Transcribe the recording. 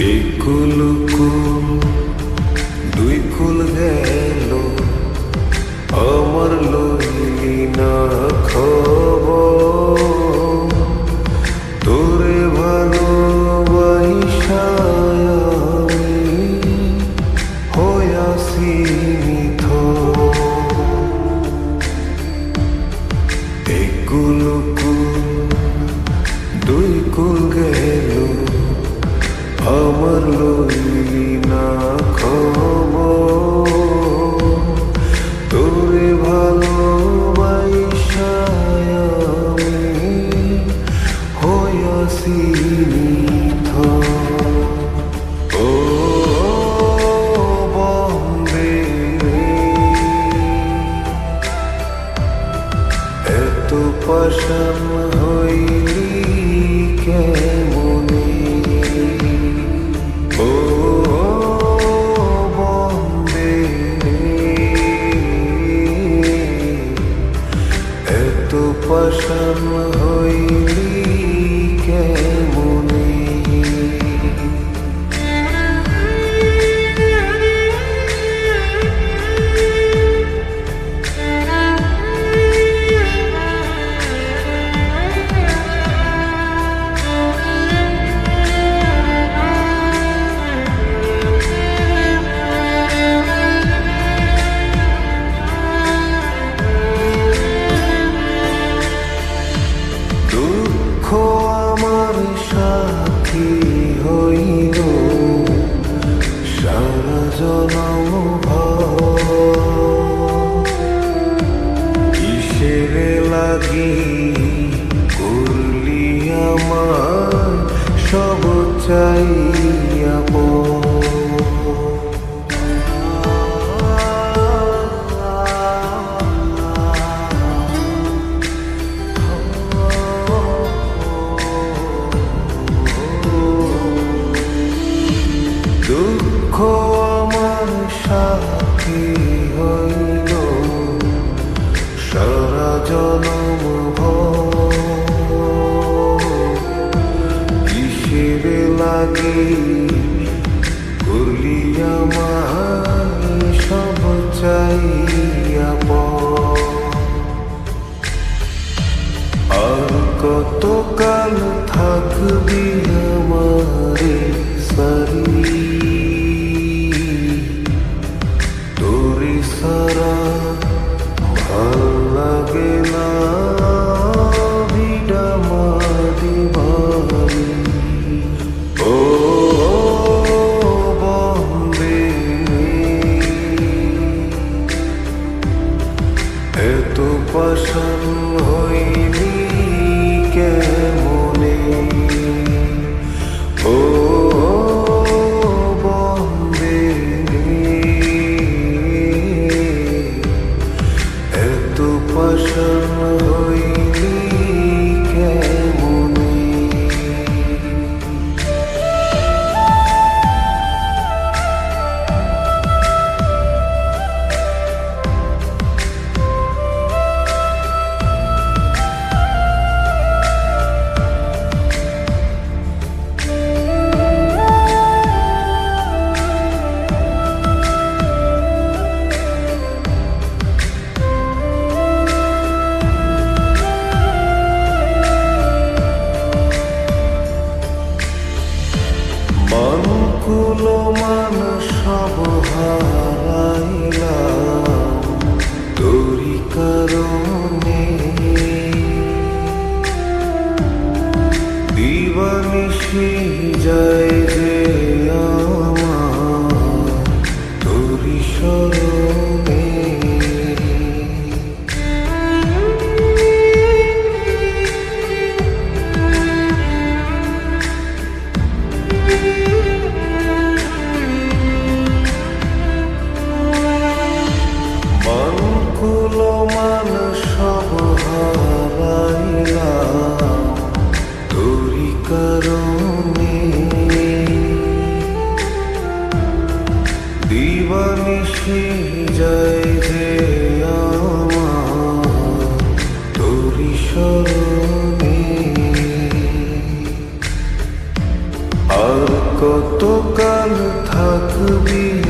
একুল কুল দুই কুল গেল আমার লইলি না খবর তোরে ভালোবাসা আমি হইয়াছি নিথর। একুল কুল দুই কুল গেল আমার লইলি না খবর তোরে ভালোবাসা আমি হইয়াছি নিথর। ও বন্দে এত পাষাণ হইলি কেমনে, ও বন্দে এত পাষাণ হইলি কেমনে। দুঃখ আমার সাথী হইল সারা জনম ভর, কিসেরে লাগি করলি আমার সব চাইয়া দুঃখ আমার সাথী হইল সারা জনম ভর, কিসেরে লাগি করলি আমার সব চাইয়া আর কত কাল থাকবি আমারে সারি, তোরে সারা ভাল লাগে না ভিডা মারি বাড়ি। ও বন্দে এত পাষাণ হইলি কেমনে, ও বন্দে এত পাষাণ হইলি কেমনে। মান কুল মান সব হারাইলাম তোরি কারণে, দিবানিশি যায় যে আমার তোরি স্মরণে। মান কুল মান সব হারাইলাম তোরি কারণে, দিবানিশি যায় যে আমার তোরি স্মরণে। আর কতকাল থাকবি